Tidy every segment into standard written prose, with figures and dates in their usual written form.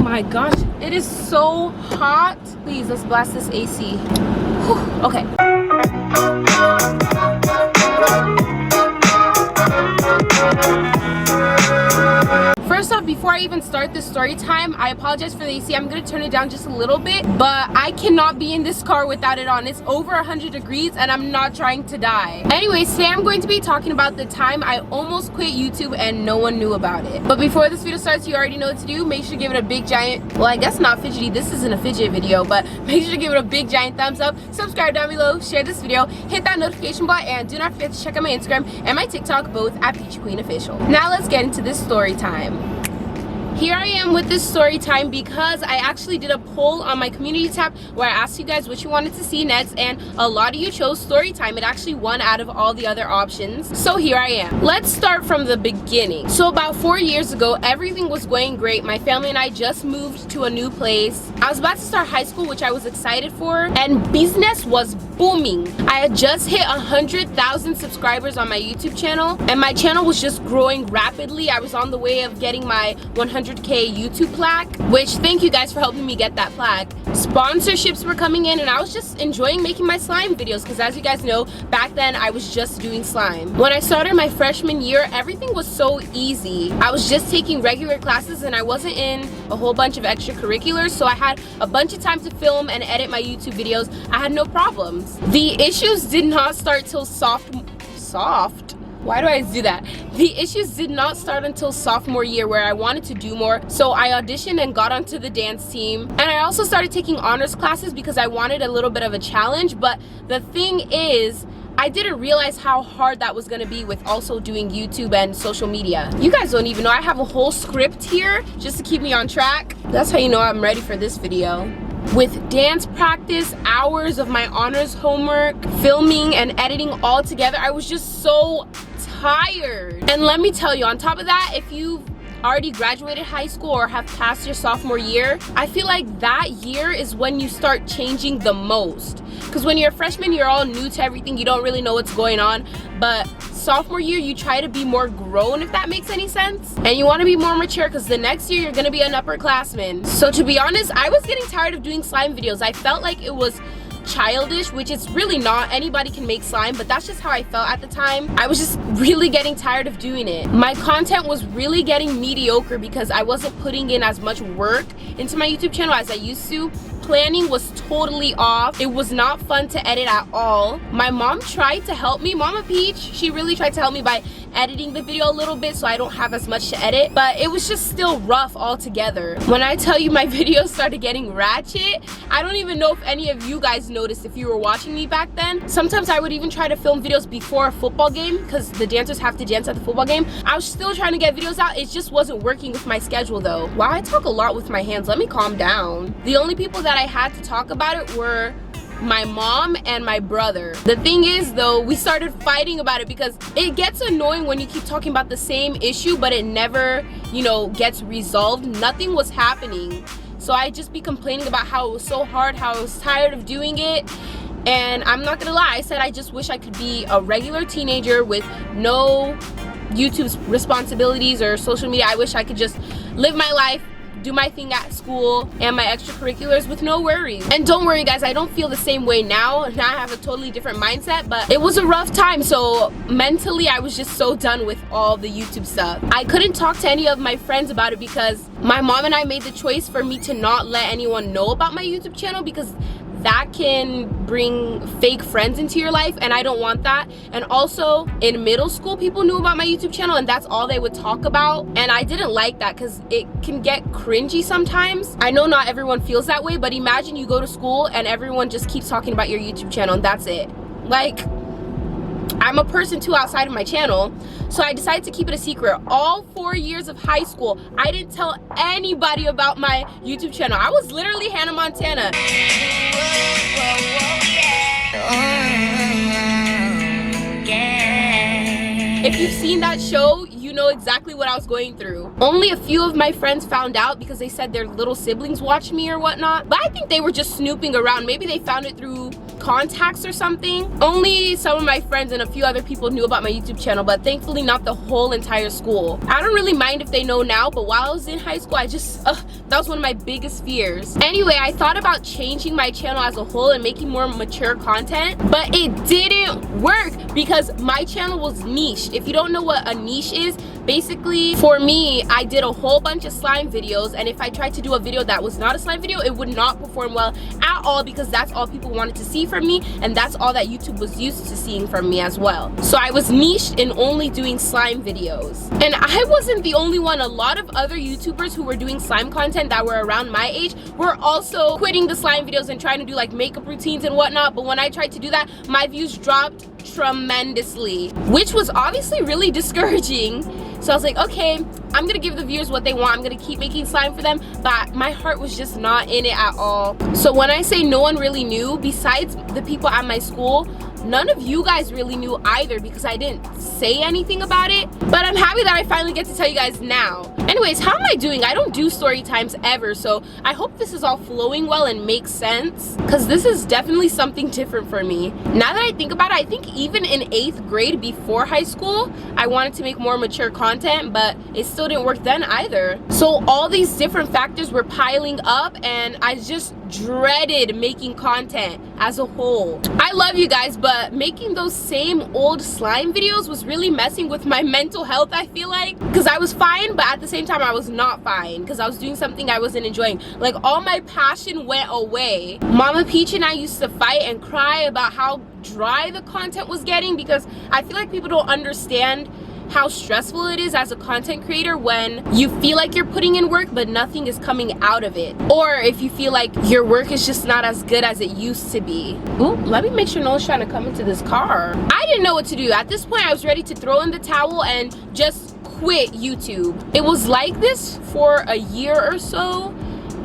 my gosh, it is so hot. Please, let's blast this AC. Whew, okay. First off, before I even start this story time, I apologize for the AC. I'm gonna turn it down just a little bit, but I cannot be in this car without it on. It's over 100 degrees and I'm not trying to die. Anyways, today I'm going to be talking about the time I almost quit YouTube and no one knew about it. But before this video starts, you already know what to do. Make sure to give it a big giant, well, I guess not fidgety, this isn't a fidget video, but make sure to give it a big giant thumbs up, subscribe down below, share this video, hit that notification bell, and do not forget to check out my Instagram and my TikTok, both at Peachy Queen Official. Now let's get into this story time. Here I am with this story time because I actually did a poll on my community tab where I asked you guys what you wanted to see next, and a lot of you chose story time. It actually won out of all the other options. So here I am. Let's start from the beginning. So about 4 years ago, everything was going great. My family and I just moved to a new place. I was about to start high school, which I was excited for, and business was booming. I had just hit 100,000 subscribers on my YouTube channel, and my channel was just growing rapidly. I was on the way of getting my 100K YouTube plaque, which thank you guys for helping me get that plaque. Sponsorships were coming in and I was just enjoying making my slime videos because, as you guys know, back then I was just doing slime. When I started my freshman year, everything was so easy. I was just taking regular classes and I wasn't in a whole bunch of extracurriculars, so I had a bunch of time to film and edit my YouTube videos. I had no problems. The issues did not start till why do I do that? The issues did not start until sophomore year, where I wanted to do more. So I auditioned and got onto the dance team. And I also started taking honors classes because I wanted a little bit of a challenge. But the thing is, I didn't realize how hard that was gonna be with also doing YouTube and social media. You guys don't even know, I have a whole script here just to keep me on track. That's how you know I'm ready for this video. With dance practice, hours of my honors homework, filming and editing all together, I was just so tired. And let me tell you, on top of that, if you've already graduated high school or have passed your sophomore year, I feel like that year is when you start changing the most. Because when you're a freshman, you're all new to everything, you don't really know what's going on. But sophomore year, you try to be more grown, if that makes any sense. And you want to be more mature because the next year you're going to be an upperclassman. So to be honest, I was getting tired of doing slime videos. I felt like it was childish, which it's really not. Anybody can make slime, but that's just how I felt at the time. I was just really getting tired of doing it. My content was really getting mediocre because I wasn't putting in as much work into my YouTube channel as I used to. Planning was totally off. It was not fun to edit at all. My mom tried to help me, Mama Peach. She really tried to help me by editing the video a little bit so I don't have as much to edit, but it was just still rough altogether. When I tell you my videos started getting ratchet, I don't even know if any of you guys noticed if you were watching me back then. Sometimes I would even try to film videos before a football game because the dancers have to dance at the football game. I was still trying to get videos out. It just wasn't working with my schedule though. Wow, I talk a lot with my hands. Let me calm down. The only people that I had to talk about it were my mom and my brother. The thing is though, we started fighting about it because it gets annoying when you keep talking about the same issue but it never, you know, gets resolved. Nothing was happening. So I just be complaining about how it was so hard, how I was tired of doing it. And I'm not gonna lie, I said I just wish I could be a regular teenager with no YouTube's responsibilities or social media. I wish I could just live my life, do my thing at school and my extracurriculars with no worries. And don't worry guys, I don't feel the same way now. Now I have a totally different mindset, but it was a rough time. So mentally I was just so done with all the YouTube stuff. I couldn't talk to any of my friends about it because my mom and I made the choice for me to not let anyone know about my YouTube channel because that can bring fake friends into your life and I don't want that. And also in middle school, people knew about my YouTube channel and that's all they would talk about, and I didn't like that because it can get cringy sometimes. I know not everyone feels that way, but imagine you go to school and everyone just keeps talking about your YouTube channel and that's it. Like, I'm a person too outside of my channel, so I decided to keep it a secret. All 4 years of high school, I didn't tell anybody about my YouTube channel. I was literally Hannah Montana. If you've seen that show, you know exactly what I was going through. Only a few of my friends found out because they said their little siblings watched me or whatnot, but I think they were just snooping around. Maybe they found it through contacts or something. Only some of my friends and a few other people knew about my YouTube channel, but thankfully not the whole entire school. I don't really mind if they know now, but while I was in high school, that was one of my biggest fears. Anyway, I thought about changing my channel as a whole and making more mature content, but it didn't work because my channel was niched. If you don't know what a niche is, basically for me, I did a whole bunch of slime videos, and if I tried to do a video that was not a slime video, it would not perform well at all because that's all people wanted to see from me, and that's all that YouTube was used to seeing from me as well. So I was niched in only doing slime videos. And I wasn't the only one. A lot of other YouTubers who were doing slime content that were around my age were also quitting the slime videos and trying to do like makeup routines and whatnot, but when I tried to do that, my views dropped tremendously, which was obviously really discouraging. So I was like, okay, I'm gonna give the viewers what they want. I'm gonna keep making slime for them, but my heart was just not in it at all. So when I say no one really knew, besides the people at my school, none of you guys really knew either because I didn't say anything about it. But I'm happy that I finally get to tell you guys now. Anyways, how am I doing? I don't do story times ever, so I hope this is all flowing well and makes sense, because this is definitely something different for me. Now that I think about it, I think even in 8th grade before high school, I wanted to make more mature content, but it still didn't work then either. So all these different factors were piling up, and I just dreaded making content as a whole. I love you guys, but making those same old slime videos was really messing with my mental health, I feel like, because I was fine, but at the same time I was not fine because I was doing something I wasn't enjoying. Like, all my passion went away. Mama Peachy and I used to fight and cry about how dry the content was getting because I feel like people don't understand how stressful it is as a content creator when you feel like you're putting in work but nothing is coming out of it, or if you feel like your work is just not as good as it used to be. Ooh, let me make sure no one's trying to come into this car. I didn't know what to do. At this point, I was ready to throw in the towel and just quit YouTube. It was like this for a year or so,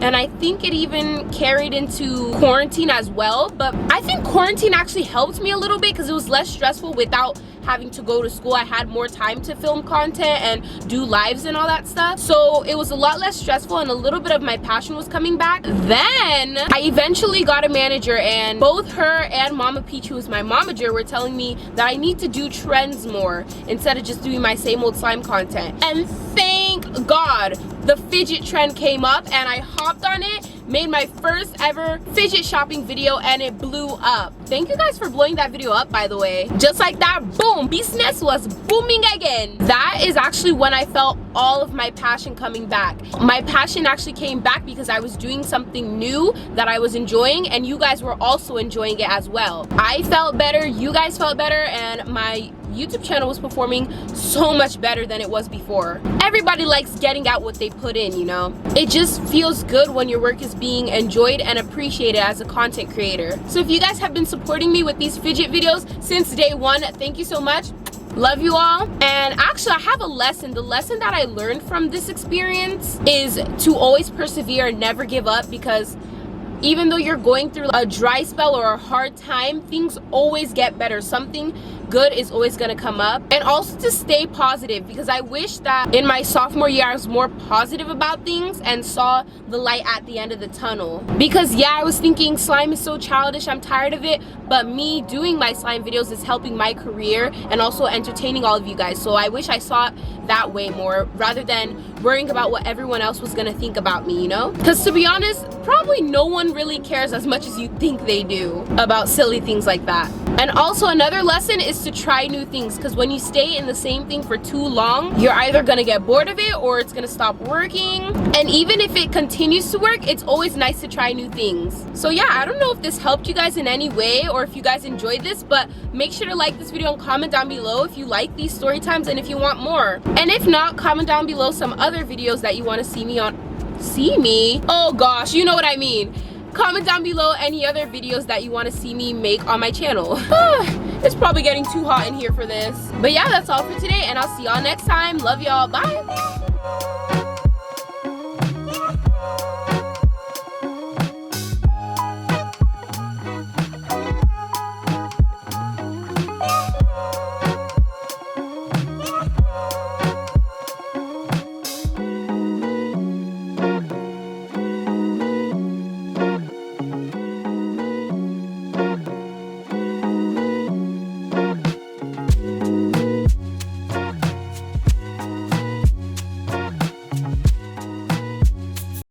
and I think it even carried into quarantine as well, but I think quarantine actually helped me a little bit because it was less stressful without having to go to school. I had more time to film content and do lives and all that stuff, so it was a lot less stressful and a little bit of my passion was coming back. Then I eventually got a manager, and both her and Mama Peach, who is my momager, were telling me that I need to do trends more instead of just doing my same old slime content. And thank God the fidget trend came up and I hopped on it, made my first ever fidget shopping video, and it blew up. Thank you guys for blowing that video up, by the way. Just like that, boom, business was booming again. That is actually when I felt all of my passion coming back. My passion actually came back because I was doing something new that I was enjoying, and you guys were also enjoying it as well. I felt better, you guys felt better, and my YouTube channel was performing so much better than it was before. Everybody likes getting out what they put in, you know? It just feels good when your work is being enjoyed and appreciated as a content creator. So if you guys have been supporting me with these fidget videos since day one, thank you so much. Love you all. And actually, I have a lesson. The lesson that I learned from this experience is to always persevere and never give up, because even though you're going through a dry spell or a hard time, things always get better. Something good is always going to come up. And also to stay positive, because I wish that in my sophomore year I was more positive about things and saw the light at the end of the tunnel. Because yeah, I was thinking slime is so childish, I'm tired of it, but me doing my slime videos is helping my career and also entertaining all of you guys. So I wish I saw it that way more, rather than worrying about what everyone else was gonna think about me, you know? Because to be honest, probably no one really cares as much as you think they do about silly things like that. And also another lesson is to try new things, because when you stay in the same thing for too long, you're either gonna get bored of it or it's gonna stop working. And even if it continues to work, it's always nice to try new things. So yeah, I don't know if this helped you guys in any way or if you guys enjoyed this, but make sure to like this video and comment down below if you like these story times and if you want more. And if not, comment down below some other videos that you want to see me on. Oh gosh, you know what I mean. Comment down below any other videos that you want to see me make on my channel. It's probably getting too hot in here for this. But yeah, that's all for today, and I'll see y'all next time. Love y'all. Bye.